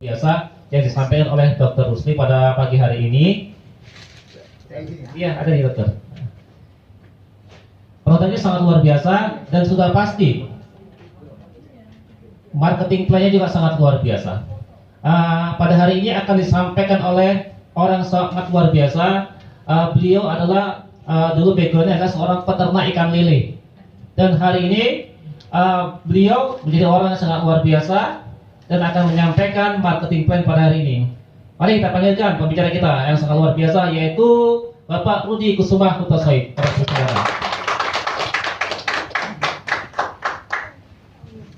biasa yang disampaikan oleh Dr. Rusli pada pagi hari ini. Iya, ada nih dokter. Produknya sangat luar biasa dan sudah pasti marketing plan-nya juga sangat luar biasa. Pada hari ini akan disampaikan oleh orang sangat luar biasa. Beliau adalah dulu background-nya adalah seorang peternak ikan lele, dan hari ini beliau menjadi orang yang sangat luar biasa dan akan menyampaikan marketing plan pada hari ini. Mari kita panggilkan pembicara kita yang sangat luar biasa, yaitu Bapak Rudi Kusuma Hutasoid.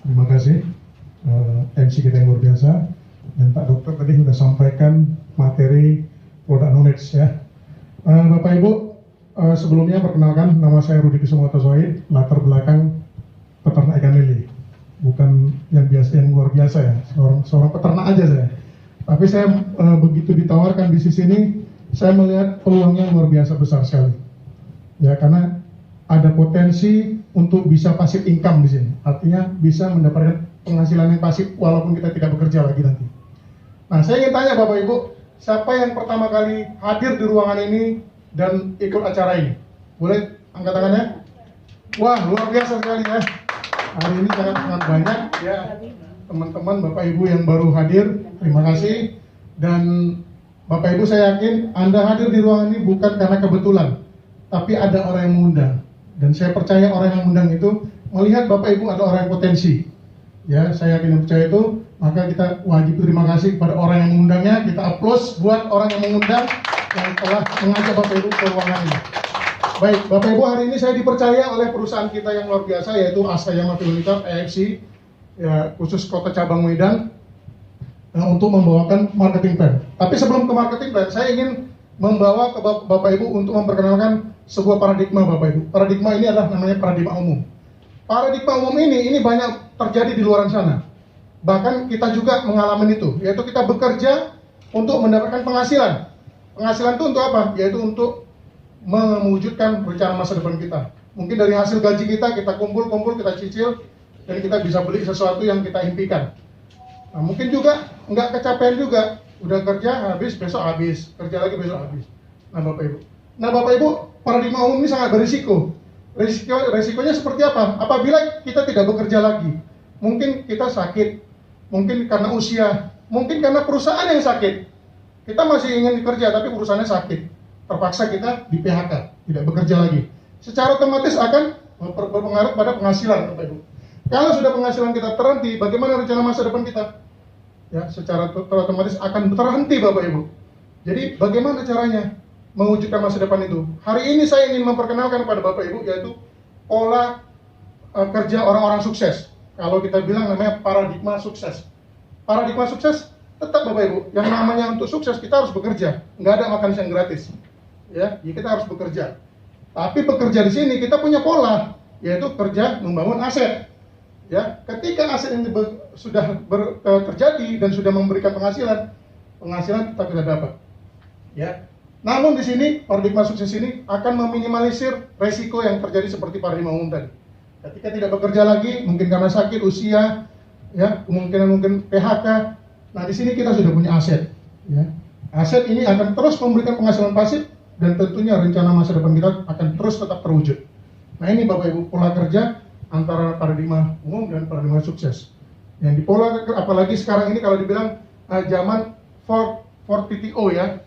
Terima kasih MC kita yang luar biasa, dan Pak Dokter tadi sudah sampaikan materi product knowledge ya. Bapak Ibu, sebelumnya perkenalkan, nama saya Rudi Kusuma Hutasoid, latar belakang peternak ikan lele. Bukan yang biasa, yang luar biasa ya, seorang peternak aja saya. Tapi saya begitu ditawarkan di sini, saya melihat peluangnya luar biasa besar sekali. Ya, karena ada potensi untuk bisa passive income di sini. Artinya bisa mendapatkan penghasilan yang pasif walaupun kita tidak bekerja lagi nanti. Nah, saya ingin tanya Bapak Ibu, siapa yang pertama kali hadir di ruangan ini dan ikut acara ini? Boleh angkat tangannya? Wah, luar biasa sekali ya. Hari ini sangat banyak ya teman-teman Bapak Ibu yang baru hadir, terima kasih. Dan Bapak Ibu, saya yakin Anda hadir di ruangan ini bukan karena kebetulan, tapi ada orang yang mengundang. Dan saya percaya orang yang mengundang itu melihat Bapak Ibu ada orang yang potensi. Ya, saya yakin dan percaya itu, maka kita wajib terima kasih kepada orang yang mengundangnya. Kita aplaus buat orang yang mengundang yang telah mengajak Bapak Ibu ke ruangan ini. Baik, Bapak Ibu, hari ini saya dipercaya oleh perusahaan kita yang luar biasa, yaitu Asayama Filmmaker AFC, ya, khusus Kota Cabang Medan, untuk membawakan marketing plan. Tapi sebelum ke marketing plan, saya ingin membawa ke Bapak Ibu untuk memperkenalkan sebuah paradigma Bapak Ibu. Paradigma ini adalah namanya paradigma umum. Paradigma umum ini banyak terjadi di luar sana. Bahkan kita juga mengalami itu, yaitu kita bekerja untuk mendapatkan penghasilan. Penghasilan itu untuk apa? Yaitu untuk mewujudkan rencana masa depan kita. Mungkin dari hasil gaji kita kumpul, kita cicil, dan kita bisa beli sesuatu yang kita impikan. Nah, mungkin juga nggak kecapean juga, udah kerja habis, besok habis, kerja lagi besok habis. Nah Bapak Ibu, paradigma umum ini sangat berisiko. Resikonya seperti apa? Apabila kita tidak bekerja lagi, mungkin kita sakit, mungkin karena usia, mungkin karena perusahaan yang sakit. Kita masih ingin bekerja tapi perusahaannya sakit, terpaksa kita di PHK, tidak bekerja lagi. Secara otomatis akan berpengaruh pada penghasilan, Bapak Ibu. Kalau sudah penghasilan kita terhenti, bagaimana rencana masa depan kita? Ya, secara otomatis akan terhenti, Bapak Ibu. Jadi bagaimana caranya mewujudkan masa depan itu? Hari ini saya ingin memperkenalkan kepada Bapak Ibu, yaitu pola kerja orang-orang sukses. Kalau kita bilang namanya paradigma sukses. Paradigma sukses tetap Bapak Ibu, yang namanya untuk sukses kita harus bekerja, nggak ada makan siang gratis. Ya, kita harus bekerja. Tapi bekerja di sini kita punya pola, yaitu kerja membangun aset. Ya, ketika aset ini sudah terjadi dan sudah memberikan penghasilan tetap kita dapat. Ya. Namun di sini paradigma sukses ini akan meminimalisir resiko yang terjadi seperti paradigma umum tadi. Ketika tidak bekerja lagi, mungkin karena sakit, usia, ya, kemungkinan mungkin PHK. Nah, di sini kita sudah punya aset. Ya. Aset ini akan terus memberikan penghasilan pasif, dan tentunya rencana masa depan kita akan terus tetap terwujud. Nah, ini Bapak Ibu pola kerja antara paradigma umum dan paradigma sukses. Yang di pola, apalagi sekarang ini kalau dibilang zaman 4.0 ya.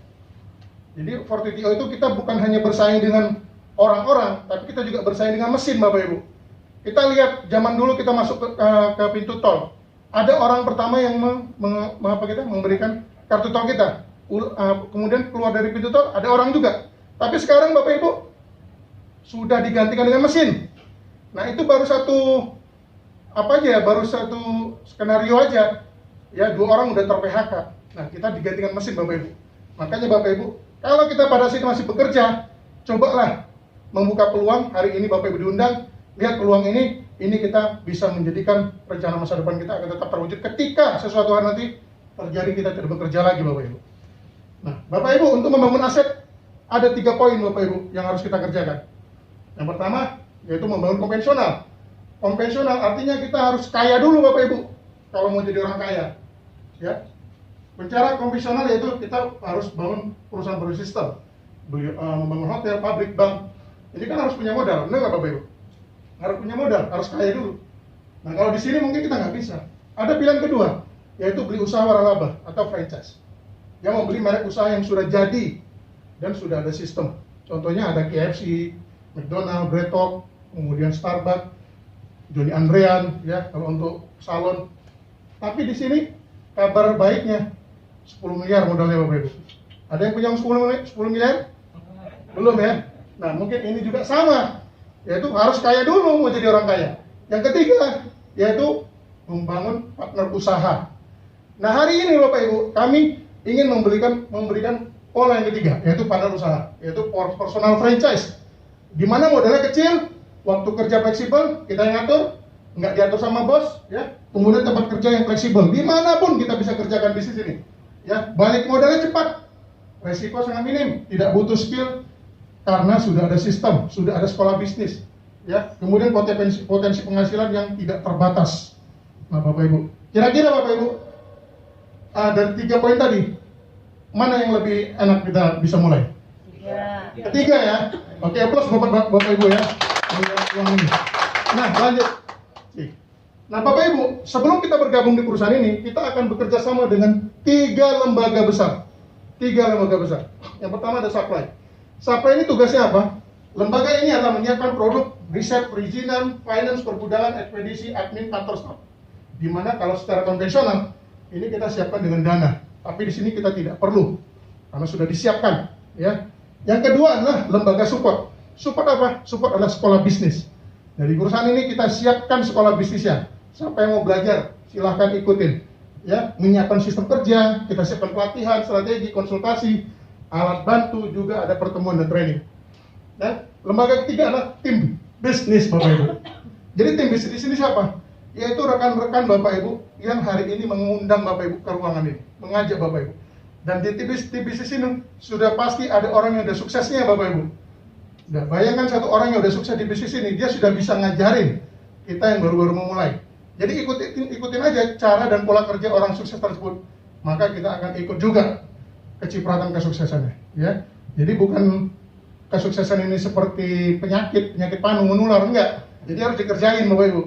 Jadi 4.0 itu kita bukan hanya bersaing dengan orang-orang, tapi kita juga bersaing dengan mesin, Bapak Ibu. Kita lihat zaman dulu kita masuk ke pintu tol. Ada orang pertama yang memberikan kartu tol kita. Kemudian keluar dari pintu tol ada orang juga. Tapi sekarang Bapak Ibu sudah digantikan dengan mesin. Nah, itu baru satu skenario aja. Ya, 2 orang udah ter-PHK. Nah, kita digantikan mesin Bapak Ibu. Makanya Bapak Ibu, kalau kita pada sini masih bekerja, cobalah membuka peluang. Hari ini Bapak Ibu diundang, lihat peluang ini kita bisa menjadikan rencana masa depan kita akan tetap terwujud ketika sesuatu hari nanti terjadi kita tidak bekerja lagi Bapak Ibu. Nah, Bapak Ibu, untuk membangun aset ada 3 poin Bapak Ibu yang harus kita kerjakan. Yang pertama yaitu membangun konvensional. Konvensional artinya kita harus kaya dulu Bapak Ibu kalau mau jadi orang kaya. Ya. Secara konvensional yaitu kita harus bangun perusahaan bersistem, membangun hotel, pabrik, bank. Ini kan harus punya modal, benar nggak Bapak Ibu? Harus punya modal, harus kaya dulu. Nah kalau di sini mungkin kita nggak bisa. Ada pilihan kedua, yaitu beli usaha waralaba atau franchise. Yang membeli merek usaha yang sudah jadi dan sudah ada sistem. Contohnya ada KFC, McDonald, Bread Talk, kemudian Starbucks, Johnny Andrean, ya kalau untuk salon. Tapi di sini kabar baiknya 10 miliar modalnya Bapak Ibu. Ada yang punya 10 miliar? Belum ya? Nah mungkin ini juga sama, yaitu harus kaya dulu mau jadi orang kaya. Yang ketiga, yaitu membangun partner usaha. Nah hari ini Bapak Ibu, kami ingin memberikan pola yang ketiga, yaitu partner usaha, yaitu personal franchise. Di mana modalnya kecil, waktu kerja fleksibel, kita yang ngatur, nggak diatur sama bos, ya. Kemudian tempat kerja yang fleksibel, dimanapun kita bisa kerjakan bisnis ini, ya. Balik modalnya cepat, resiko sangat minim, tidak butuh skill, karena sudah ada sistem, sudah ada sekolah bisnis, ya. Kemudian potensi penghasilan yang tidak terbatas. Nah, Bapak Ibu, kira-kira Bapak Ibu, dari 3 poin tadi, mana yang lebih enak kita bisa mulai? Ketiga ya. Oke, plus Bapak Ibu ya. Uang ini. Nah, lanjut. Nah, Bapak Ibu, sebelum kita bergabung di perusahaan ini, kita akan bekerja sama dengan 3 lembaga besar. 3 lembaga besar. Yang pertama ada supply. Supply ini tugasnya apa? Lembaga ini adalah menyiapkan produk, riset, perizinan, finance, pergudangan, ekspedisi, admin, kantor staf. Di mana kalau secara konvensional ini kita siapkan dengan dana, tapi di sini kita tidak perlu karena sudah disiapkan, ya. Yang kedua adalah lembaga support. Support apa? Support adalah sekolah bisnis. Dari perusahaan ini kita siapkan sekolah bisnisnya. Siapa yang mau belajar, silahkan ikutin. Ya, menyiapkan sistem kerja, kita siapkan pelatihan, strategi, konsultasi, alat bantu, juga ada pertemuan dan training. Dan lembaga ketiga adalah tim bisnis Bapak Ibu. Jadi tim bisnis di sini siapa? Yaitu rekan-rekan Bapak Ibu yang hari ini mengundang Bapak Ibu ke ruangan ini, mengajak Bapak Ibu. Dan di tim bisnis ini sudah pasti ada orang yang udah suksesnya Bapak Ibu. Nah, bayangkan satu orang yang udah sukses di bisnis ini, dia sudah bisa ngajarin kita yang baru-baru memulai. Jadi ikutin aja cara dan pola kerja orang sukses tersebut, maka kita akan ikut juga kecipratan kesuksesannya. Ya, jadi bukan kesuksesan ini seperti penyakit paru menular, enggak. Jadi harus dikerjain Bapak Ibu.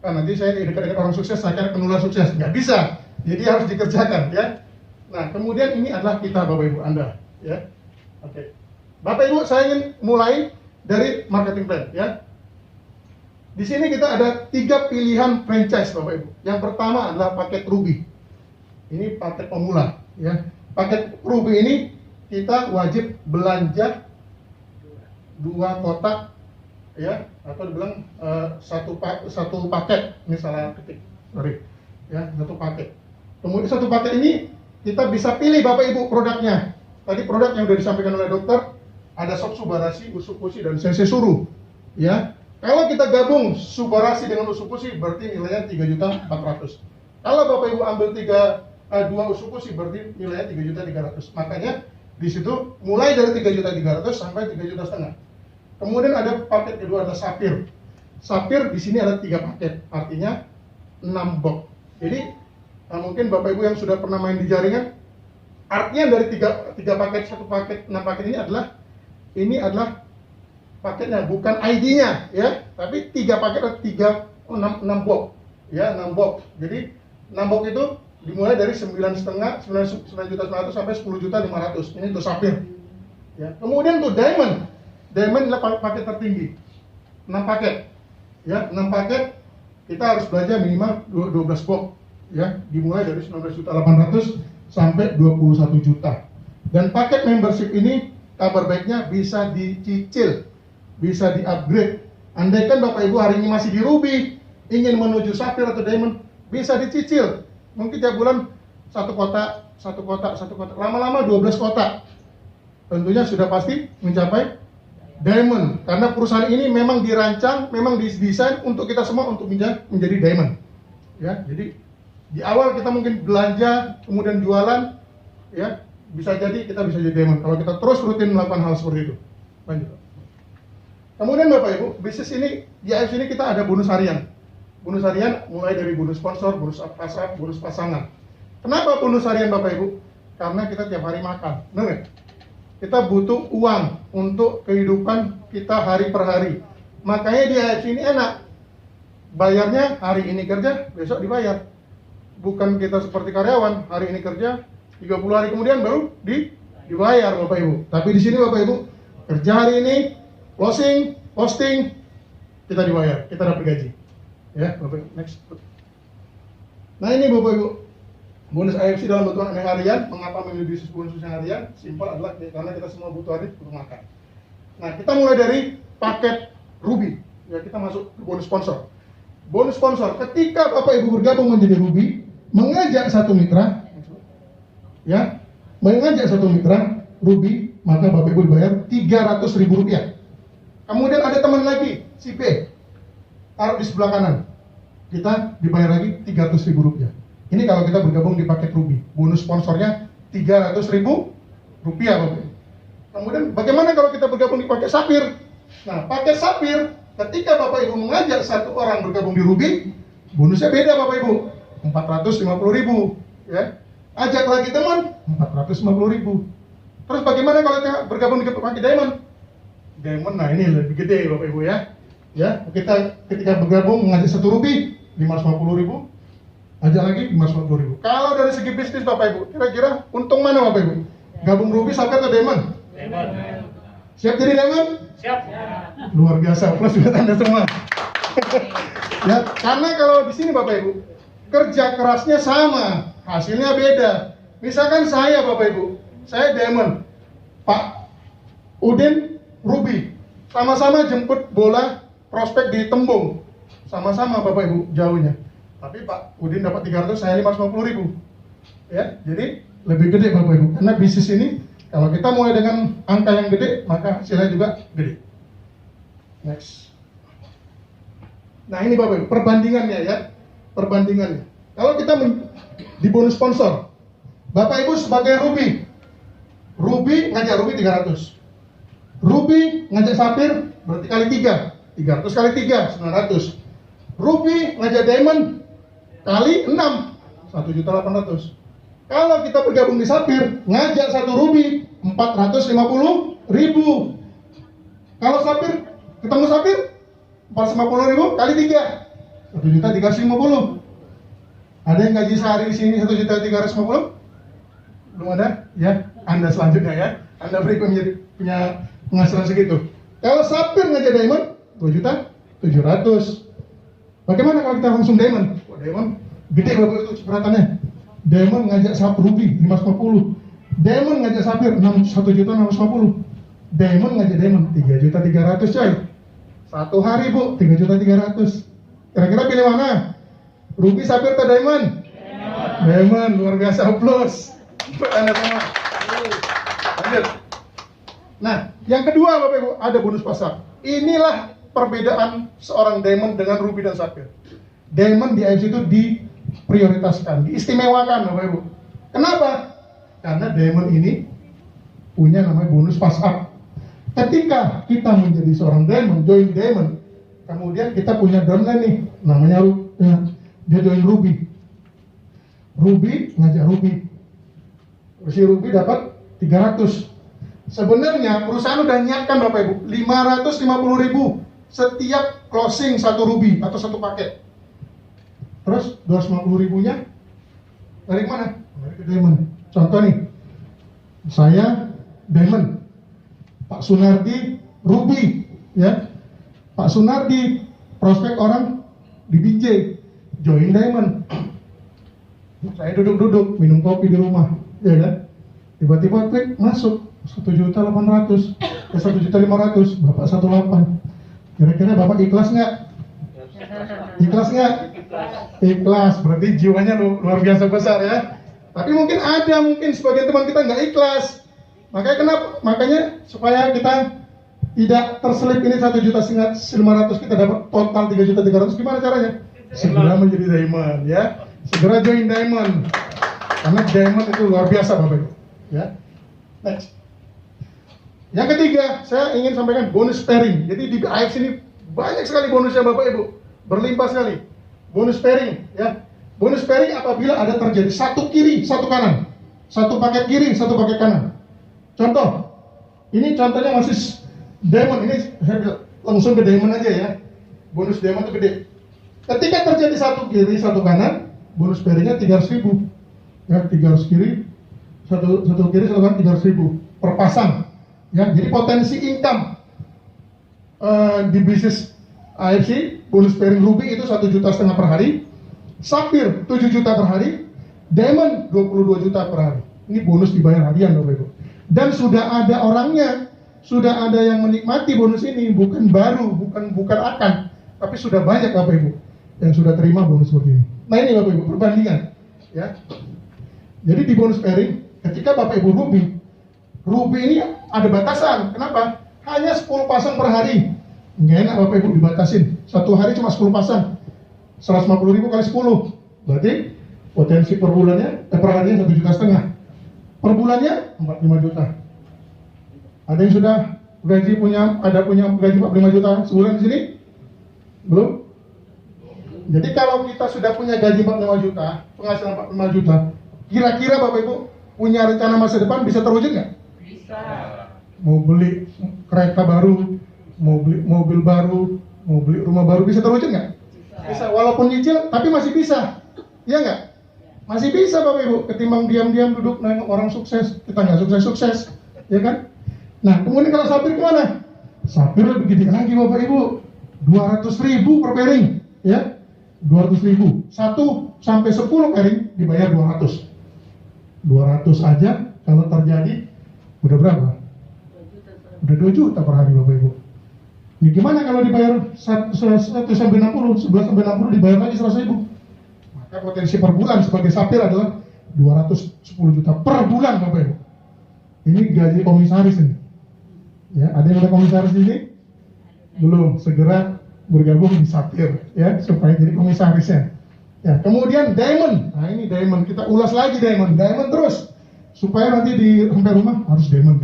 Nah, nanti saya dekat-dekat orang sukses, saya akan menular sukses, nggak bisa. Jadi harus dikerjakan, ya. Nah, kemudian ini adalah kita Bapak Ibu, Anda, ya. Oke. Bapak Ibu, saya ingin mulai dari marketing plan, ya. Di sini kita ada 3 pilihan franchise Bapak Ibu. Yang pertama adalah paket Ruby. Ini paket pemula, ya. Paket Ruby ini kita wajib belanja 2 kotak, ya, atau dibilang satu paket, misalnya ketik, sorry, ya, 1 paket. Kemudian 1 paket ini kita bisa pilih Bapak Ibu produknya. Tadi produk yang sudah disampaikan oleh dokter, ada sop Subarashi, usukushi, dan sensei suru, ya. Kalau kita gabung Subarashi dengan usukushi, berarti nilainya 3.400.000. Kalau Bapak Ibu ambil 2 usukushi, berarti nilainya 3.300.000. Makanya di situ mulai dari 3.300.000 sampai 3.500.000. Kemudian ada paket kedua adalah Sapphire. Sapphire di sini ada 3 paket, artinya 6 box. Jadi mungkin Bapak Ibu yang sudah pernah main di jaringan, artinya dari 3 paket, 1 paket, 6 paket ini adalah paketnya, bukan ID-nya, ya. Tapi 3 paket ada 6 box, ya, 6 box. Jadi 6 box itu dimulai dari 9.500.000 sampai 10.500.000. Ini untuk Sapphire. Ya. Kemudian untuk Diamond. Diamond adalah paket tertinggi, 6 paket, ya, 6 paket kita harus belanja minimal 12 box, ya, dimulai dari 19.800.000 sampai 21 juta. Dan paket membership ini kabar baiknya bisa dicicil, bisa di-upgrade. Andaikan Bapak Ibu hari ini masih di Ruby, ingin menuju Sapphire atau Diamond, bisa dicicil. Mungkin tiap bulan 1 kotak, lama-lama 12 kotak. Tentunya sudah pasti mencapai Diamond, karena perusahaan ini memang dirancang, memang didesain untuk kita semua untuk menjadi Diamond. Ya, jadi di awal kita mungkin belanja, kemudian jualan, ya, bisa jadi kita bisa jadi Diamond kalau kita terus rutin melakukan hal seperti itu. Lanjut. Kemudian Bapak Ibu, bisnis ini di AFC ini kita ada bonus harian. Bonus harian mulai dari bonus sponsor, bonus WhatsApp, bonus pasangan. Kenapa bonus harian Bapak Ibu? Karena kita tiap hari makan, benar nggak? Kita butuh uang untuk kehidupan kita hari per hari. Makanya di AFC ini enak. Bayarnya hari ini kerja, besok dibayar. Bukan kita seperti karyawan, hari ini kerja, 30 hari kemudian baru dibayar Bapak Ibu. Tapi di sini Bapak Ibu, kerja hari ini, closing, posting, kita dibayar, kita dapat gaji. Ya, Bapak Ibu, next. Nah ini Bapak Ibu, bonus AFC dalam bentuk harian. Mengapa memilih bisnis bonus harian? Simpel adalah karena kita semua butuh hari untuk makan. Nah, kita mulai dari paket Ruby. Ya, kita masuk ke bonus sponsor. Bonus sponsor, ketika Bapak Ibu bergabung menjadi Ruby, mengajak satu mitra, ya, mengajak satu mitra Ruby, maka Bapak Ibu dibayar Rp300.000. Kemudian ada teman lagi, si P, taruh di sebelah kanan, kita dibayar lagi Rp300.000. Ini kalau kita bergabung di paket Ruby, bonus sponsornya Rp300.000, Bapak Ibu. Kemudian bagaimana kalau kita bergabung di paket Sapphire? Nah, paket Sapphire, ketika Bapak Ibu mengajak satu orang bergabung di Ruby, bonusnya beda Bapak Ibu, Rp450.000, ya. Ajak lagi teman, Rp450.000. Terus bagaimana kalau kita bergabung di paket Diamond? Diamond, nah ini lebih gede Bapak Ibu ya. Ya, kita ketika bergabung mengajak satu Ruby, Rp550.000, ajak lagi Rp550.000. Kalau dari segi bisnis Bapak Ibu, kira-kira untung mana Bapak Ibu? Gabung Ruby, Sapphire atau Diamond? Diamond. Siap jadi Diamond? Siap. Luar biasa, plus buat Anda semua. Ya, karena kalau di sini Bapak Ibu, kerja kerasnya sama, hasilnya beda. Misalkan saya Bapak Ibu, saya Diamond, Pak Udin Ruby, sama-sama jemput bola prospek di Tembung, sama-sama Bapak Ibu jauhnya. Tapi Pak Udin dapat 300, saya 550.000. Ya, jadi lebih gede Bapak Ibu. Karena bisnis ini kalau kita mulai dengan angka yang gede, maka hasilnya juga gede. Next. Nah ini Bapak Ibu, perbandingannya ya. Perbandingannya. Kalau kita di bonus sponsor, Bapak Ibu sebagai Ruby ngajak Ruby 300. Ruby ngajak Sapphire berarti kali 3. 300 kali 3, 900. Ruby ngajak Diamond kali 6, 1.800.000. Kalau kita bergabung di Sapphire, ngajak satu Ruby 450.000. Kalau Sapphire, ketemu Sapphire 450.000 kali 3, 1.350.000. Ada yang gaji sehari di sini 1.350.000? Belum ada? Ya, Anda selanjutnya ya. Anda punya penghasilan segitu. Kalau Sapphire ngajak Diamond 2.700.000. Bagaimana kalau kita langsung Diamond? Oh, Diamond gede Bapak itu ciptaannya. Diamond ngajak Ruby 550. Diamond ngajak Sapphire 1.650. Diamond ngajak Diamond 3.300.000 coy. Satu hari Bu, 3.300.000. Kira-kira pilih mana? Ruby, Sapphire atau Diamond? Diamond, luar biasa, plus. Untuk Anda semua. Lanjut. Nah, yang kedua Bapak Ibu, ada bonus pasar. Inilah perbedaan seorang Diamond dengan Ruby dan Sapphire. Diamond di AFC itu diprioritaskan, diistimewakan Bapak Ibu. Kenapa? Karena Diamond ini punya namanya bonus pass up. Ketika kita menjadi seorang Diamond, join Diamond, kemudian kita punya downline nih, namanya dia join Ruby. Ruby ngajak Ruby. Si Ruby dapat 300. Sebenarnya perusahaan udah nyiapkan Bapak Ibu 550.000 setiap closing satu Ruby atau satu paket. Terus 250.000-nya dari mana? Dari Diamond. Contoh nih, saya Diamond, Pak Sunardi Ruby, ya. Pak Sunardi prospek orang di BJ, join Diamond. Saya duduk-duduk minum kopi di rumah, ya kan? Tiba-tiba klik masuk 1.800.000 ke 1.500.000, Bapak 18. Kira-kira Bapak ikhlas nggak? Ikhlas nggak? Ikhlas, berarti jiwanya luar biasa besar ya. Tapi mungkin sebagian teman kita nggak ikhlas. Makanya supaya kita tidak terselip ini 1.500.000 kita dapat total 3.300.000, gimana caranya? Segera menjadi Diamond ya. Segera join Diamond. Karena Diamond itu luar biasa Bapak Ibu. Ya. Next. Yang ketiga, saya ingin sampaikan bonus pairing. Jadi di AFC ini banyak sekali bonusnya Bapak Ibu, berlimpah sekali. Bonus pairing, ya. Bonus pairing apabila ada terjadi satu kiri, satu kanan, satu paket kiri, satu paket kanan. Contoh, ini contohnya masih diamond, ini saya langsung ke diamond aja ya. Bonus diamond itu gede. Ketika terjadi satu kiri, satu kanan, bonus pairingnya 300.000. Ya, 300 kiri, satu kiri, satu kanan 300.000 per pasang. Ya, jadi potensi income di bisnis AFC bonus pairing ruby itu 1,5 juta per hari, sapphire 7 juta per hari, diamond 22 juta per hari. Ini bonus dibayar harian Bapak Ibu. Dan sudah ada orangnya, sudah ada yang menikmati bonus ini, bukan baru, bukan akan, tapi sudah banyak Bapak Ibu yang sudah terima bonus seperti ini. Nah ini Bapak Ibu perbandingan, ya. Jadi di bonus pairing, ketika Bapak Ibu ruby ini ada batasan. Kenapa? Hanya 10 pasang per hari. Nggak enak Bapak Ibu dibatasin. Satu hari cuma 10 pasang. 150.000 kali 10. Berarti potensi per bulannya, per harinya 1,5 juta. Per bulannya 45 juta. Ada yang sudah punya gaji 45 juta sebulan di sini? Belum? Jadi kalau kita sudah punya gaji 45 juta, penghasilan 45 juta, kira-kira Bapak Ibu punya rencana masa depan bisa terwujud nggak? Bisa. Mau beli kereta baru, mau beli mobil baru, mau beli rumah baru, bisa terwujud nggak? Bisa. Walaupun nyicil, tapi masih bisa. Iya nggak? Masih bisa Bapak Ibu. Ketimbang diam-diam duduk nengok orang sukses, kita nggak sukses-sukses, ya kan? Nah, kemudian kalau sapphire kemana? Sapphire lebih gede lagi Bapak Ibu. 200.000 per pairing, ya. 200.000. 1 sampai 10 pairing dibayar 200. 200 aja kalau terjadi udah berapa? Udah 2 juta per hari Bapak Ibu. Ini gimana kalau dibayar 1 sampai 60, 11 sampai 60 dibayar lagi 100.000. Maka potensi per bulan sebagai sapphire adalah 210 juta per bulan Bapak Ibu. Ini gaji komisaris ini. Ya, ada yang udah komisaris di sini? Belum, segera bergabung di sapphire ya supaya jadi komisarisnya. Ya, kemudian diamond. Nah, ini diamond, kita ulas lagi diamond terus supaya nanti di sampai rumah harus diamond.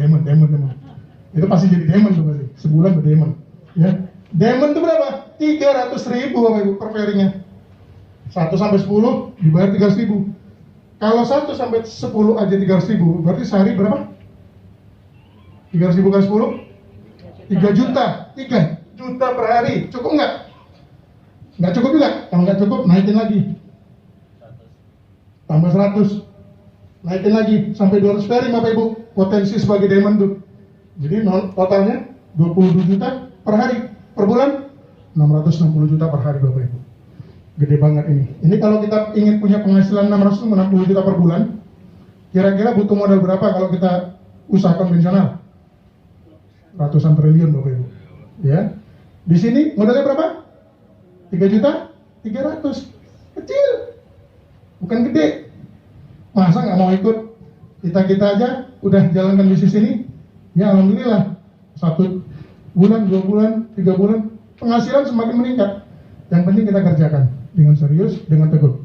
Itu pasti jadi diamond tuh pasti. Sebulan ke diamond. Ya. Diamond itu berapa? 300.000 Bapak Ibu per pairingnya. 1 sampai 10 dibayar 300.000. Kalau 1 sampai 10 aja 300.000, berarti sehari berapa? 300.000 kali 10? 3 juta. 3 juta per hari. Cukup nggak? Nggak cukup juga. Kalau nggak cukup, naikin lagi. Tambah 100. Naikin lagi sampai 200 pairing Bapak Ibu. Potensi sebagai diamond tuh. Jadi totalnya 22 juta per hari. Per bulan 660 juta per hari Bapak Ibu. Gede banget ini. Ini kalau kita ingin punya penghasilan 660 juta per bulan, kira-kira butuh modal berapa kalau kita usaha konvensional? Ratusan triliun Bapak Ibu. Ya. Di sini modalnya berapa? 3 juta 300. Kecil. Bukan gede. Masa nggak mau ikut? Kita aja udah jalankan bisnis ini. Ya alhamdulillah. 1 bulan, 2 bulan, 3 bulan penghasilan semakin meningkat. Yang penting kita kerjakan dengan serius, dengan teguh,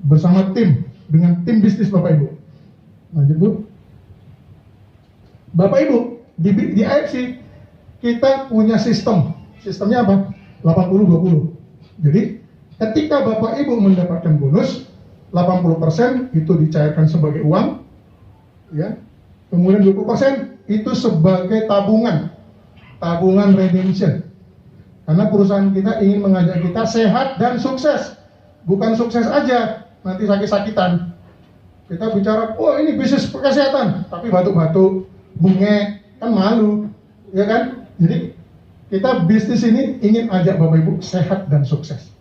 bersama tim, dengan tim bisnis Bapak Ibu. Lanjut Bu. Bapak Ibu, di AFC kita punya sistem. Sistemnya apa? 80-20. Jadi ketika Bapak Ibu mendapatkan bonus, 80% itu dicairkan sebagai uang, ya. Kemudian 20% itu sebagai tabungan redemption. Karena perusahaan kita ingin mengajak kita sehat dan sukses. Bukan sukses aja, nanti sakit-sakitan. Kita bicara, oh ini bisnis kesehatan, tapi batuk-batuk, bengek, kan malu, ya kan? Jadi kita bisnis ini ingin ajak Bapak Ibu sehat dan sukses.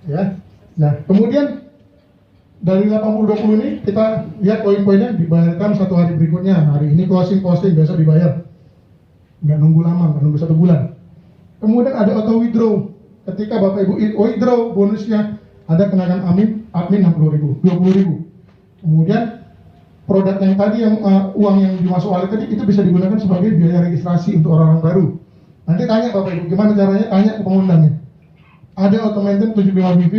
Ya. Nah, kemudian dari 80-20 ini kita lihat poin-poinnya dibayarkan 1 hari berikutnya. Hari ini closing besok dibayar. Nggak nunggu lama, nggak nunggu 1 bulan. Kemudian ada auto withdraw. Ketika Bapak Ibu withdraw, bonusnya ada kenakan admin 60.000, 20.000. Kemudian produk yang tadi uang yang dimasuk wallet tadi itu bisa digunakan sebagai biaya registrasi untuk orang-orang baru. Nanti tanya Bapak Ibu gimana caranya, tanya ke pengundangnya. Ada automated 75 BV,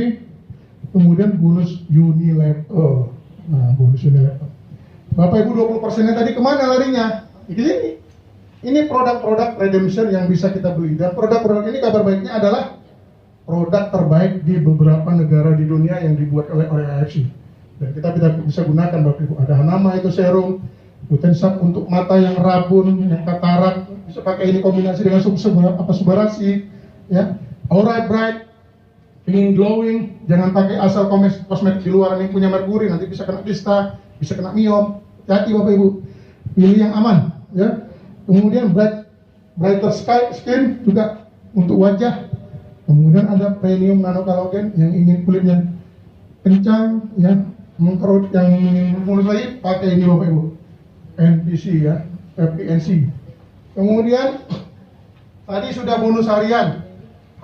kemudian bonus Unilever. Nah, bonus Unilever. Bapak Ibu 20%-nya tadi kemana larinya? Di sini. Ini produk-produk redemption yang bisa kita beli. Dan produk-produk ini kabar baiknya adalah produk terbaik di beberapa negara di dunia yang dibuat oleh AFC. Dan kita bisa gunakan Bapak Ibu. Ada Hanama itu serum, Glutensat untuk mata yang rabun, yang katarak, bisa pakai ini kombinasi dengan subarasi, ya. Aura Bright, ingin glowing, jangan pakai asal kosmetik di luar yang punya merkuri, nanti bisa kena kista, bisa kena miom. Hati Bapak Ibu, pilih yang aman, ya. Kemudian Brighter Skin juga untuk wajah. Kemudian ada Premium Nano Collagen yang ingin kulitnya kencang, ya, mengkerut, yang mulus lagi, pakai ini Bapak Ibu, NPC, ya, FPNC. Kemudian tadi sudah bonus harian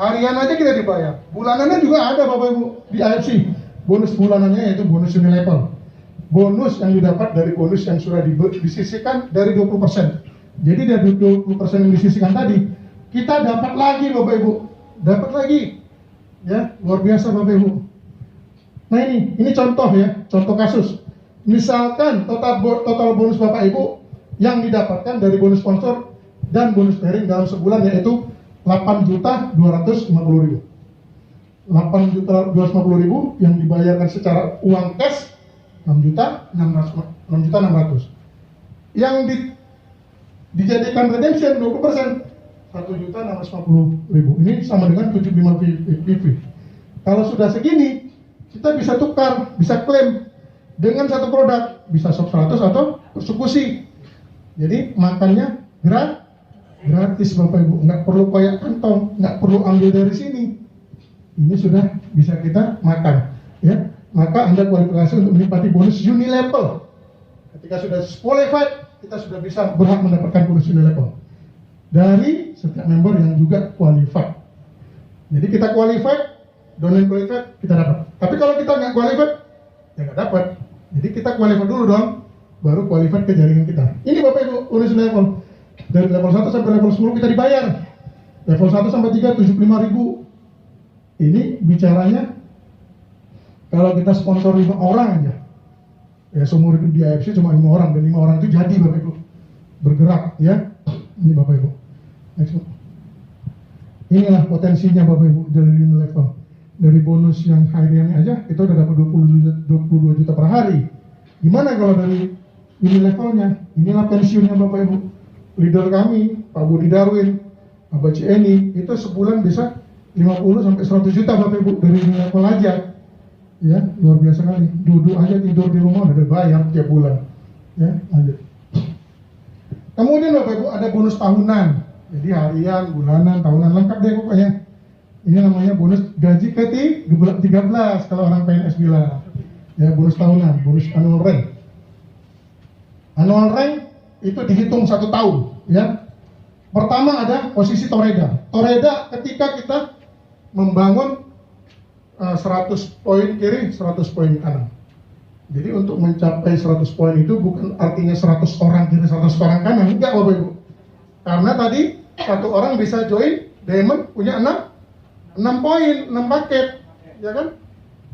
aja kita dibayar, bulanannya juga ada Bapak Ibu di AFC. Bonus bulanannya yaitu bonus unilevel, bonus yang didapat dari bonus yang sudah disisihkan dari 20%. Jadi dari 20% yang disisihkan tadi, kita dapat lagi Bapak Ibu, dapat lagi, ya, luar biasa Bapak Ibu. Nah ini contoh, ya, contoh kasus. Misalkan total bonus Bapak Ibu yang didapatkan dari bonus sponsor dan bonus pairing dalam sebulan yaitu 8.250.000. 8.250.000 yang dibayarkan secara uang cash 6.600. Yang dijadikan redemption 20% 1.650.000. Ini sama dengan 75 PV. Kalau sudah segini, kita bisa tukar, bisa klaim dengan satu produk, bisa sub 100 atau persekusi. Jadi makannya gratis Bapak Ibu, nggak perlu koyak kantong, nggak perlu ambil dari sini. Ini sudah bisa kita makan, ya. Maka Anda kualifikasi untuk menikmati bonus unilevel. Ketika sudah qualified, kita sudah bisa berhak mendapatkan bonus unilevel dari setiap member yang juga qualified. Jadi kita qualified, don't qualified, kita dapat. Tapi kalau kita nggak qualified, ya nggak dapat. Jadi kita qualified dulu dong, baru qualified ke jaringan kita. Ini Bapak Ibu bonus unilevel. Dari level 1 sampai level 10 kita dibayar. Level 1 sampai 3 75.000. Ini bicaranya kalau kita sponsor 5 orang aja, ya seumur hidup di AFC cuma 5 orang, dan 5 orang itu jadi Bapak Ibu bergerak, ya. Ini Bapak Ibu. Next. Inilah potensinya Bapak Ibu dari level. Dari bonus yang hariannya aja kita udah dapat 22 juta per hari. Gimana kalau dari ini levelnya? Inilah pensiunnya Bapak Ibu. Leader kami, Pak Budi Darwin, Pak Baci Eni, itu sebulan bisa 50 sampai 100 juta Bapak Ibu dari level aja. Ya, luar biasa kali. Duduk aja tidur di rumah udah bayar tiap bulan. Ya, lanjut. Kemudian Bapak Ibu ada bonus tahunan. Jadi harian, bulanan, tahunan lengkap deh pokoknya. Ini namanya bonus gaji ke-13 kalau orang PNS bilang. Ya, bonus tahunan, bonus annual rank. Annual rank itu dihitung 1 tahun, ya. Pertama ada posisi toreda. Toreda ketika kita membangun 100 poin kiri, 100 poin kanan. Jadi untuk mencapai 100 poin itu bukan artinya 100 orang kiri, 100 orang kanan, enggak Bapak Ibu. Karena tadi satu orang bisa join diamond punya 6 poin, 6 paket, ya kan?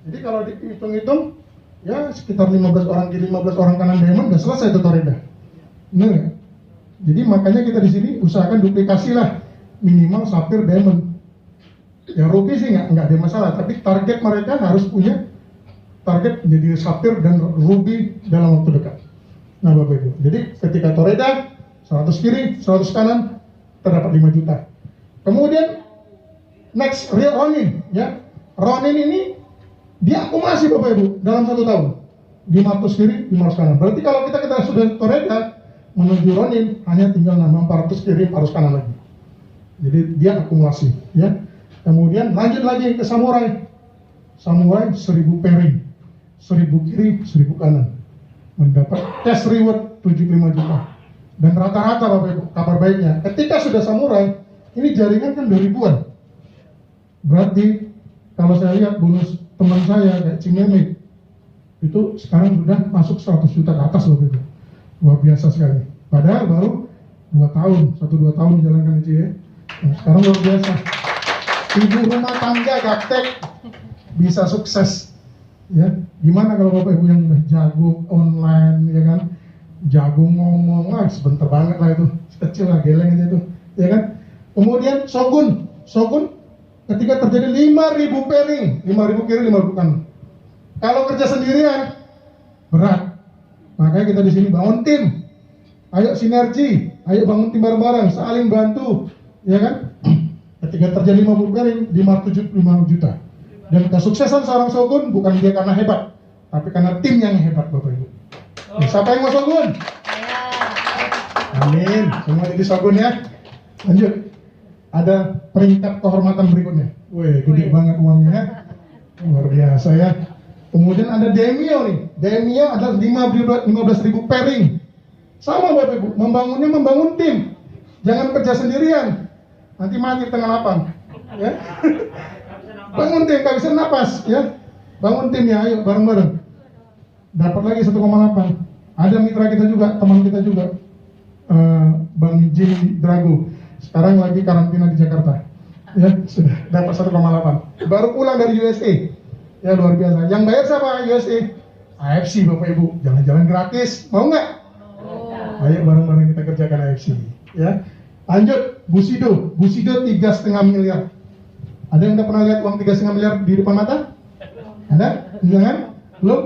Jadi kalau dihitung-hitung, ya sekitar 15 orang kiri, 15 orang kanan diamond, udah selesai itu toreda. Benar nggak? Jadi makanya kita di sini usahakan duplikasi lah, minimal sapphire diamond. Ya rugi sih nggak ada masalah, tapi target mereka harus punya target menjadi sapphire dan ruby dalam waktu dekat. Nah Bapak Ibu, jadi ketika toreda 100 kiri, 100 kanan, terdapat 5 juta. Kemudian next real Ronin, ya. Ronin ini dia akumulasi Bapak Ibu dalam 1 tahun 500 kiri, 500 kanan. Berarti kalau kita sudah toreda menuju Ronin, hanya tinggal nambah 400 kiri, 400 kanan lagi. Jadi dia akumulasi, ya. Kemudian lanjut lagi ke samurai. Samurai 1000 pairing, 1000 kiri, 1000 kanan. Mendapat cash reward 75 juta. Dan rata-rata Bapak Ibu, kabar baiknya, ketika sudah samurai, ini jaringan kan 2 ribuan. Berarti kalau saya lihat bonus teman saya kayak Cimeme, itu sekarang sudah masuk 100 juta ke atas Bapak Ibu. Luar biasa sekali. Padahal baru 2 tahun, 1-2 tahun menjalankan itu, ya. Nah, sekarang luar biasa. Ibu rumah tangga gaptek bisa sukses, ya. Gimana kalau Bapak Ibu yang udah jago online, ya kan, jago ngomong, sebentar banget lah itu, kecil lah, geleng aja itu, ya kan. Kemudian Shogun ketika terjadi 5.000 pairing, 5.000 kiri, 5.000 kanan. Kalau kerja sendirian, berat. Makanya kita di sini bangun tim. Ayo sinergi, ayo bangun tim bareng-bareng, saling bantu, ya kan? Ketika terjadi 50 pairing, 5 juta. Dan kesuksesan seorang shogun bukan dia karena hebat, tapi karena tim yang hebat, Bapak Ibu. Siapa yang mau shogun? Amin. Semua jadi shogun ya. Lanjut. Ada peringkat kehormatan berikutnya. Wih, gede banget uangnya. Luar biasa ya. Kemudian ada Daimyo nih. Daimyo ada 15.000 pairing. Sama Bapak Ibu, membangunnya membangun tim. Jangan kerja sendirian. Nanti mati di tengah lapang. Ya. Bangun tim, gak bisa napas ya. Bangun tim ya, ayo bareng-bareng. Dapat lagi 1,8. Ada mitra kita juga, teman kita juga, Bang Jim Drago. Sekarang lagi karantina di Jakarta. Ya, sudah dapat 1,8. Baru pulang dari USA. Ya, luar biasa. Yang bayar siapa USA? AFC Bapak Ibu. Jalan-jalan gratis. Mau nggak? Ayo bareng-bareng kita kerjakan AFC. Ya. Lanjut, Bushido. Bushido 3,5 miliar. Ada yang udah pernah lihat uang 3,5 miliar di depan mata? Ada? Jangan? Belum?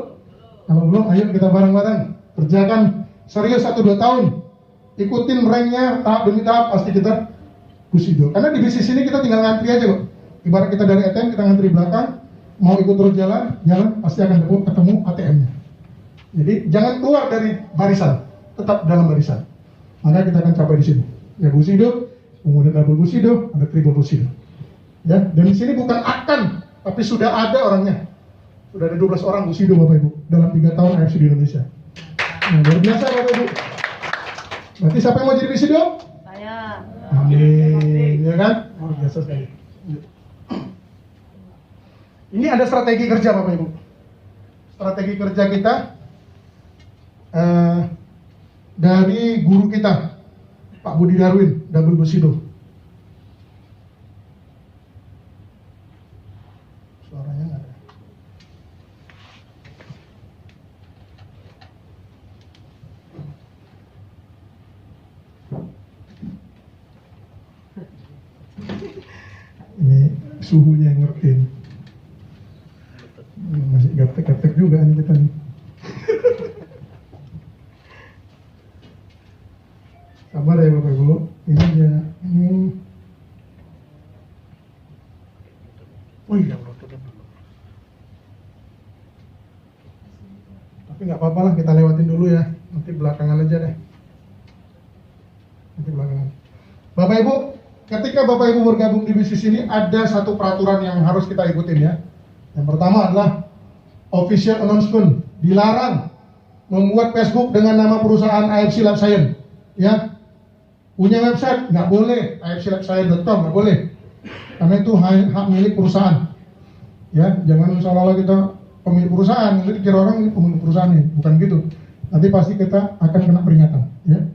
Kalau belum, ayo kita bareng-bareng kerjakan serius 1-2 tahun. Ikutin ranknya tahap demi tahap, pasti kita Bushido. Karena di bisnis ini kita tinggal ngantri aja kok. Ibarat kita dari ATM, kita ngantri belakang, mau ikut terus jalan pasti akan ketemu ATM-nya. Jadi jangan keluar dari barisan, tetap dalam barisan. Maka kita akan capai di sini. Ya Bushido, kemudian double Bushido, ada triple Bushido. Ya, dan di sini bukan akan, tapi sudah ada orangnya. Sudah ada 12 orang Bushido Bapak Ibu dalam 3 tahun AFC di Indonesia. Nah, luar biasa Bapak Ibu. Berarti siapa yang mau jadi Bushido? Saya. Amin, ya kan? Luar biasa sekali. Ini ada strategi kerja Bapak Ibu. Strategi kerja kita dari guru kita, Pak Budi Darwin, double Bushido. Suaranya nggak ada. Ini suhunya yang ngertiin. Masih gaptek-gaptek juga nih kita nih. Sabar ya Bapak Ibu. Ini aja. Oh iya, tutup dulu. Tapi nggak apa-apa lah, kita lewatin dulu ya. Nanti belakangan aja deh. Nanti belakangan. Bapak Ibu, ketika Bapak Ibu bergabung di bisnis ini, ada satu peraturan yang harus kita ikutin ya. Yang pertama adalah official announcement, dilarang membuat Facebook dengan nama perusahaan AFC Life Science. Ya, punya website nggak boleh, afclifescience.com nggak boleh, karena itu hak milik perusahaan. Ya, jangan seolah-olah kita pemilik perusahaan, jadi dikira orang ini pemilik perusahaan nih, bukan gitu. Nanti pasti kita akan kena peringatan. Ya,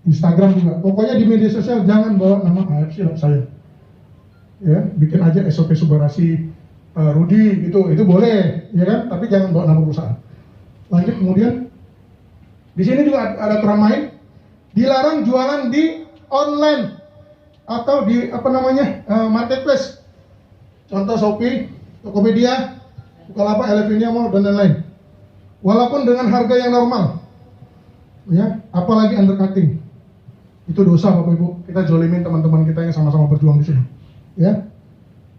Instagram juga. Pokoknya di media sosial jangan bawa nama AFC Life Science. Ya, bikin aja SOP Subarasi Rudi itu boleh, ya kan? Tapi jangan bawa nama perusahaan. Lanjut kemudian di sini juga ada aturan main, dilarang jualan di online atau di marketplace. Contoh Shopee, Tokopedia, Bukalapak, Elevania Mall dan lain-lain. Walaupun dengan harga yang normal, ya, apalagi undercutting, itu dosa Bapak Ibu. Kita jolimin teman-teman kita yang sama-sama berjuang di sini, ya.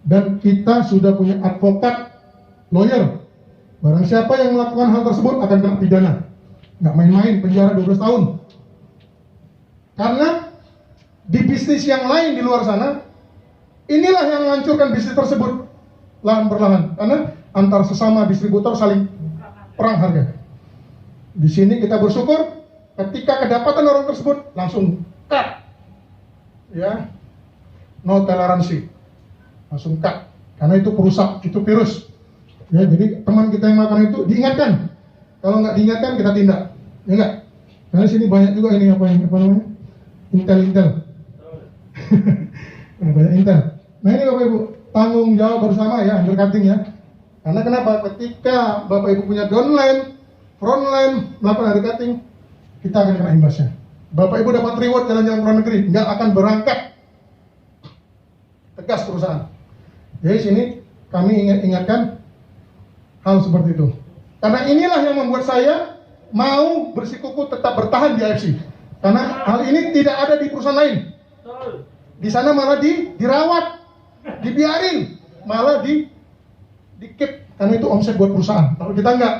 Dan kita sudah punya advokat, lawyer. Barang siapa yang melakukan hal tersebut akan kena pidana. Nggak main-main, penjara 12 tahun. Karena di bisnis yang lain di luar sana, inilah yang menghancurkan bisnis tersebut lahan berlahan. Karena antar sesama distributor saling perang harga. Di sini kita bersyukur ketika kedapatan orang tersebut langsung cut. Ya, no toleransi. Langsung cut, karena itu perusak, itu virus. Ya, jadi teman kita yang melakukan itu diingatkan. Kalau nggak diingatkan kita tindak, ya nggak? Karena sini banyak juga ini apa namanya? Intel. Banyak intel. Nah ini Bapak Ibu, tanggung jawab bersama ya, undercutting ya. Karena kenapa? Ketika Bapak Ibu punya downline, frontline melakukan undercutting, kita akan kena imbasnya. Bapak Ibu dapat reward jalan-jalan ke luar negeri, nggak akan berangkat. Tegas perusahaan. Jadi sini kami ingatkan hal seperti itu. Karena inilah yang membuat saya mau bersikukuh tetap bertahan di AFC. Karena hal ini tidak ada di perusahaan lain. Di sana malah dirawat, dibiarin, malah di keep. Karena itu omset buat perusahaan. Kalau kita enggak,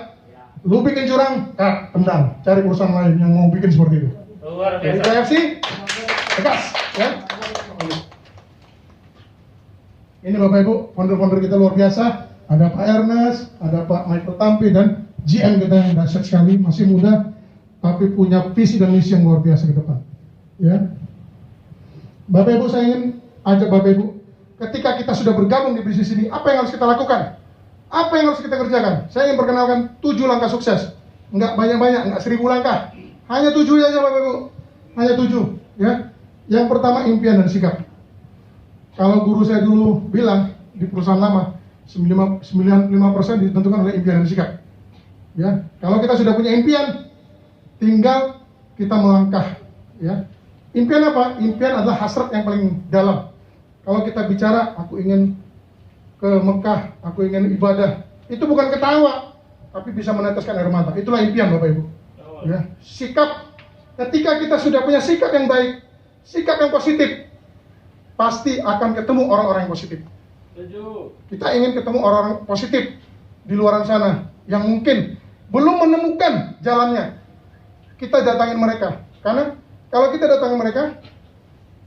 lu bikin curang, tendang, cari perusahaan lain yang mau bikin seperti itu. Jadi AFC tegas, ya. Ini Bapak Ibu, founder-founder kita luar biasa. Ada Pak Ernest, ada Pak Michael Tampi, dan GM kita yang dahsyat sekali, masih muda, tapi punya visi dan misi yang luar biasa ke depan. Ya, Bapak Ibu, saya ingin ajak Bapak Ibu, ketika kita sudah bergabung di bisnis ini, apa yang harus kita lakukan? Apa yang harus kita kerjakan? Saya ingin perkenalkan 7 langkah sukses. Enggak banyak-banyak, enggak 1000 langkah. Hanya 7 saja Bapak Ibu. Hanya 7. Ya. Yang pertama, impian dan sikap. Kalau guru saya dulu bilang di perusahaan lama, 95% ditentukan oleh impian dan sikap. Ya, kalau kita sudah punya impian, tinggal kita melangkah. Ya, impian apa? Impian adalah hasrat yang paling dalam. Kalau kita bicara, aku ingin ke Mekah, aku ingin ibadah, itu bukan ketawa, tapi bisa meneteskan air mata. Itulah impian Bapak Ibu. Ya, sikap. Ketika kita sudah punya sikap yang baik, sikap yang positif, pasti akan ketemu orang-orang yang positif. Kita ingin ketemu orang-orang positif di luar sana yang mungkin belum menemukan jalannya. Kita datangin mereka. Karena kalau kita datangin mereka,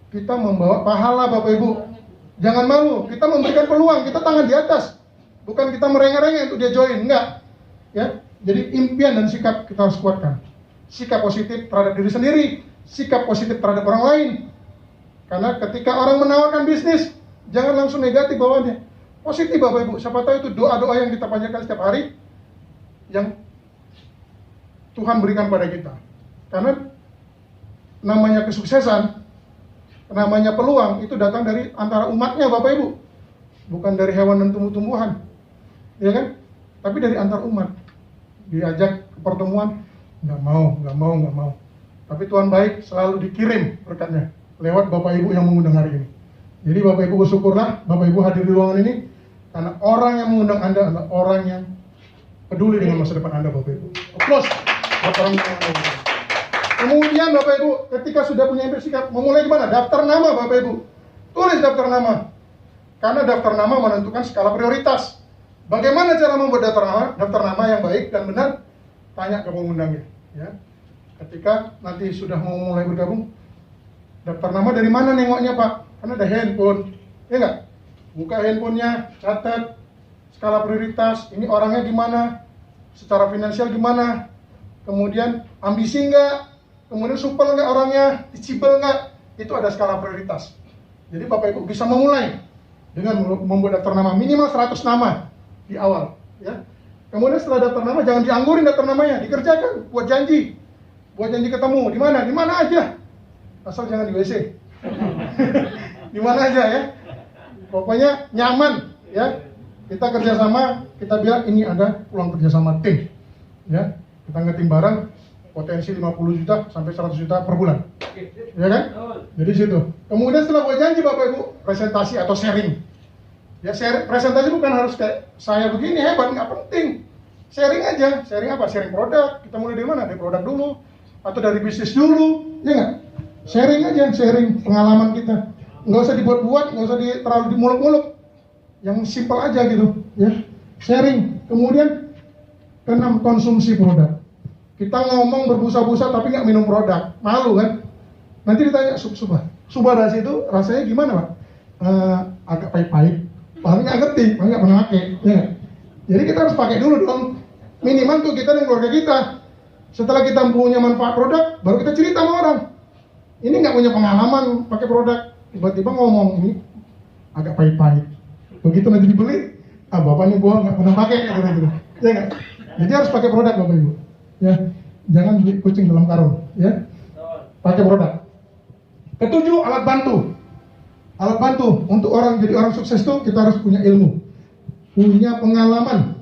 kita membawa pahala Bapak Ibu. Jangan malu, kita memberikan peluang, kita tangan di atas. Bukan kita merengek-rengek untuk dia join, enggak. Ya. Jadi impian dan sikap kita harus kuatkan. Sikap positif terhadap diri sendiri, sikap positif terhadap orang lain. Karena ketika orang menawarkan bisnis, jangan langsung negatif bawaannya. Positif Bapak Ibu, siapa tahu itu doa-doa yang kita panjatkan setiap hari yang Tuhan berikan pada kita. Karena namanya kesuksesan, namanya peluang itu datang dari antara umatnya Bapak Ibu. Bukan dari hewan dan tumbuh-tumbuhan. Ya kan? Tapi dari antar umat. Diajak ke pertemuan, nggak mau. Tapi Tuhan baik, selalu dikirim berkatnya lewat Bapak Ibu yang mengundang hari ini. Jadi Bapak Ibu bersyukurlah Bapak Ibu hadir di ruangan ini, karena orang yang mengundang Anda adalah orang yang peduli dengan masa depan Anda Bapak Ibu. Applause buat orang yang mengundang Anda. Kemudian Bapak Ibu, ketika sudah punya impian sikap, memulai gimana? Daftar nama Bapak Ibu. Tulis daftar nama. Karena daftar nama menentukan skala prioritas. Bagaimana cara membuat daftar nama? Daftar nama yang baik dan benar, tanya ke pengundangnya. Ya. Ketika nanti sudah mau mulai bergabung, daftar nama dari mana nengoknya Pak? Karena ada handphone, ya nggak? Buka handphonenya, catat skala prioritas, ini orangnya gimana, secara finansial gimana, kemudian ambisi nggak, kemudian supel nggak orangnya, dicibel nggak, itu ada skala prioritas. Jadi Bapak Ibu bisa memulai dengan membuat daftar nama, minimal 100 nama di awal. Ya. Kemudian setelah daftar nama, jangan dianggurin daftar namanya, dikerjakan, buat janji ketemu, di mana aja, asal jangan di WC. Di mana aja ya, pokoknya nyaman ya. Kita kerjasama, kita bilang ini ada peluang kerjasama tim ya. Kita ngetim bareng, potensi 50 juta sampai 100 juta per bulan, ya kan? Jadi situ. Kemudian setelah buat janji Bapak Ibu, presentasi atau sharing ya. Presentasi bukan harus kayak saya begini hebat, nggak penting. Sharing aja. Sharing apa? Sharing produk. Kita mulai dari mana? Dari produk dulu atau dari bisnis dulu, ya nggak? Sharing aja, sharing pengalaman kita. Nggak usah dibuat-buat, nggak usah terlalu dimuluk-muluk. Yang simpel aja gitu, ya. Sharing. Kemudian keenam, konsumsi produk. Kita ngomong berbusa-busa tapi nggak minum produk, malu kan? Nanti ditanya subah rasa itu rasanya gimana Pak? Agak pahit-pahit. Paling nggak ngerti, paling nggak pernah pakai. Ya. Jadi kita harus pakai dulu dong. Minimal tuh kita dan keluarga kita. Setelah kita punya manfaat produk, baru kita cerita sama orang. Ini nggak punya pengalaman pakai produk, tiba-tiba ngomong ini agak pahit-pahit. Begitu nanti dibeli, bapak ini gua nggak pernah pakai, gitu. Ya nggak? Jadi harus pakai produk Bapak Ibu. Ya, jangan beli kucing dalam karung. Ya, pakai produk. Ketujuh, alat bantu. Alat bantu untuk jadi orang sukses tuh kita harus punya ilmu, punya pengalaman.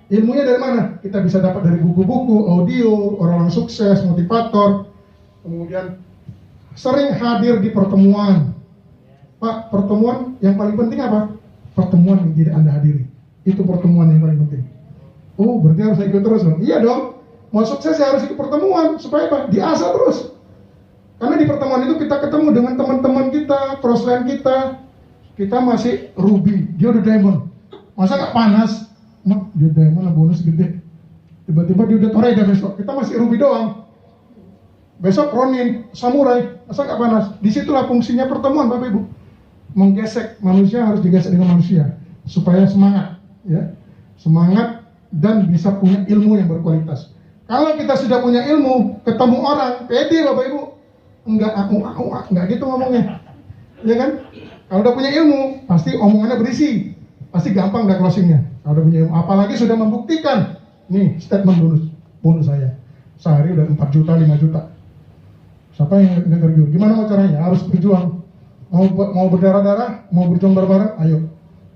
Ilmunya dari mana? Kita bisa dapat dari buku-buku, audio, orang-orang sukses, motivator. Kemudian sering hadir di pertemuan. Pak, pertemuan yang paling penting apa? pertemuan yang tidak Anda hadiri. Itu pertemuan yang paling penting. Oh, berarti harus ikut terus dong? Iya dong. Mau sukses saya harus ikut pertemuan. Supaya apa? Diasah terus. Karena di pertemuan itu kita ketemu dengan teman-teman kita, crossline kita. Kita masih ruby, dia udah diamond. Masa nggak panas? Mak, dia diamond lah, bonus gede. Tiba-tiba dia udah toreda besok. Kita masih ruby doang. Besok Ronin, samurai, masa nggak panas? Disitulah fungsinya pertemuan, Bapak Ibu. Menggesek manusia harus digesek dengan manusia supaya semangat, ya, semangat dan bisa punya ilmu yang berkualitas. Kalau kita sudah punya ilmu, ketemu orang, pede Bapak Ibu, enggak gitu ngomongnya, ya kan? Kalau udah punya ilmu, pasti omongannya berisi, pasti gampang udah closingnya. Kalau udah punya ilmu, apalagi sudah membuktikan, nih statement bonus saya, sehari udah 4 juta, 5 juta. Siapa yang interview? Gimana mau caranya? Harus berjuang. Mau berdarah-darah, mau berjuang bareng-bareng, ayo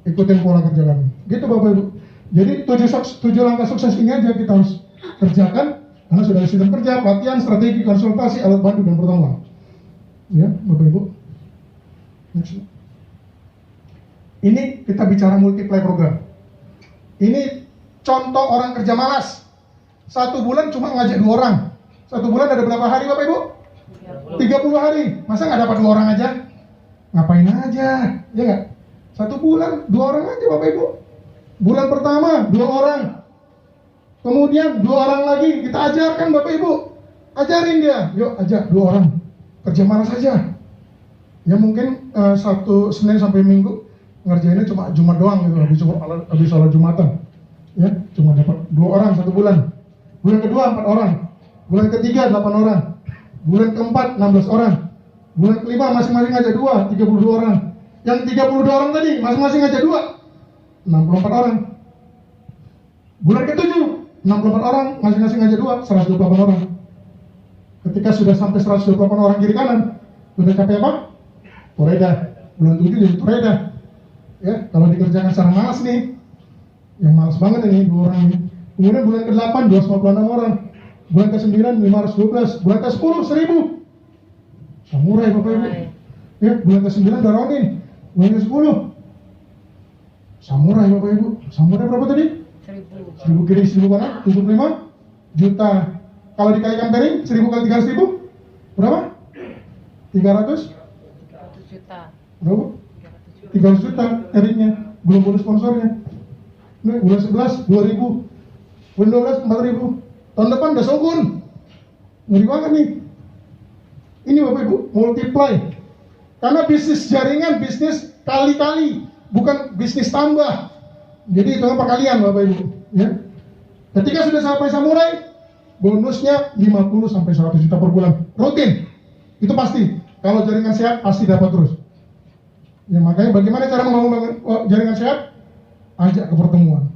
ikutin pola kerja kami. Gitu Bapak Ibu. Jadi 7 langkah sukses ini aja kita harus kerjakan, karena sudah ada sistem kerja, pelatihan, strategi, konsultasi, alat bantu dan pertemuan. Ya, Bapak Ibu. Next. Ini kita bicara multiply program. Ini contoh orang kerja malas. 1 bulan cuma ngajak 2 orang. 1 bulan ada berapa hari Bapak Ibu? 30 hari. Masa nggak dapat 2 orang aja? Ngapain aja, ya nggak? 1 bulan 2 orang aja Bapak Ibu. Bulan pertama 2 orang, kemudian 2 orang lagi kita ajarkan Bapak Ibu, ajarin dia, yuk ajak 2 orang kerja malas aja. Ya mungkin Sabtu, Senin sampai Minggu ngerjainnya cuma Jumat doang gitu, habis sholat Jumatan, ya cuma dapat 2 orang 1 bulan. Bulan kedua 4 orang, bulan ketiga 8 orang, bulan keempat 16 orang. Bulan kelima masing-masing aja 2, 32 orang. Yang 32 orang tadi masing-masing aja 2, 64 orang. Bulan ke-7 64 orang, masing-masing aja 2, 128 orang. Ketika sudah sampai 128 orang kiri kanan, sudah capai apa? Toreda. Bulan 7 jadi toreda. Ya, kalau dikerjakan secara malas nih, yang malas banget ini 2 orang ini. Kemudian bulan ke-8 256 orang. Bulan ke-9 512, bulan ke-10 1000. Samurai Bapak Ibu. Ya, bulan ke-9 udah Ronin. Bulan ke-10 samurai Bapak Ibu. Samurai berapa tadi? 1000 kiri 1000 kanan 75 juta. Kalau dikalikan pairing 1000 kali 300 ribu berapa? 300 juta. Berapa? 300 juta pairingnya. Belum bonus sponsornya. Nah, bulan 11 2000. Bulan 12 4000. Tahun depan udah Shogun. Ngeri banget nih. Ini Bapak Ibu, multiply. Karena bisnis jaringan, bisnis kali-kali, bukan bisnis tambah. Jadi itu perkalian Bapak Ibu. Ya. Ketika sudah sampai samurai, bonusnya 50 sampai 100 juta per bulan. Rutin. Itu pasti. Kalau jaringan sehat, pasti dapat terus. Ya makanya bagaimana cara membangun jaringan sehat? Ajak ke pertemuan.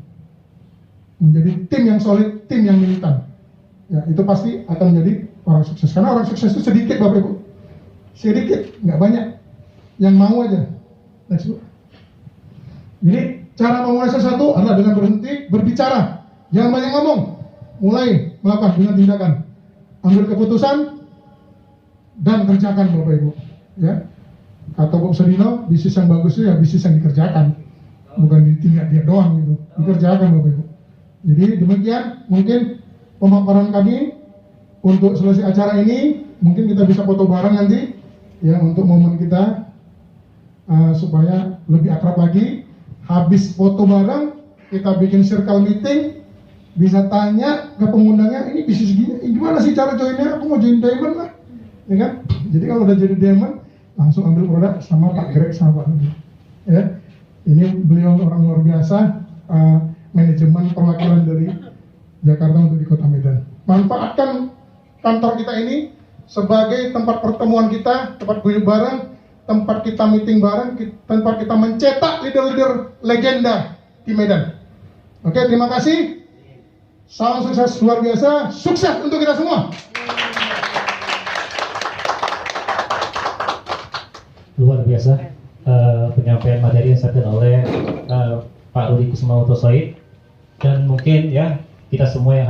Menjadi tim yang solid, tim yang militan. Ya, itu pasti akan menjadi orang sukses. Karena orang sukses itu sedikit Bapak Ibu. Sedikit, nggak banyak. Yang mau aja. Next, Bu. Jadi cara memulai sesuatu adalah dengan berhenti berbicara. Jangan banyak ngomong. Mulai melakukan dengan tindakan. Ambil keputusan dan kerjakan Bapak Ibu. Ya. Kata Bob Sadino, bisnis yang bagus itu ya bisnis yang dikerjakan. Bukan ditinggal dia doang gitu. Dikerjakan Bapak Ibu. Jadi demikian mungkin pemaparan kami untuk selesai acara ini. Mungkin kita bisa foto bareng nanti ya untuk momen kita supaya lebih akrab lagi. Habis foto bareng kita bikin circle meeting, bisa tanya ke pengundangnya, ini bisnis gini gimana sih cara joinnya, aku mau join Diamond lah, ya kan? Jadi kalau udah jadi Diamond langsung ambil produk sama Pak Greg sama Pak Nudi. Ya, ini beliau orang luar biasa, manajemen perwakilan dari Jakarta untuk di Kota Medan. Manfaatkan kantor kita ini sebagai tempat pertemuan kita, tempat guyup bareng, tempat kita meeting bareng, tempat kita mencetak leader-leader legenda di Medan. Oke, terima kasih. Salam sukses luar biasa. Sukses untuk kita semua. Luar biasa penyampaian materi yang disampaikan oleh Pak Rudi Kusuma Utosoid, dan mungkin ya kita semua yang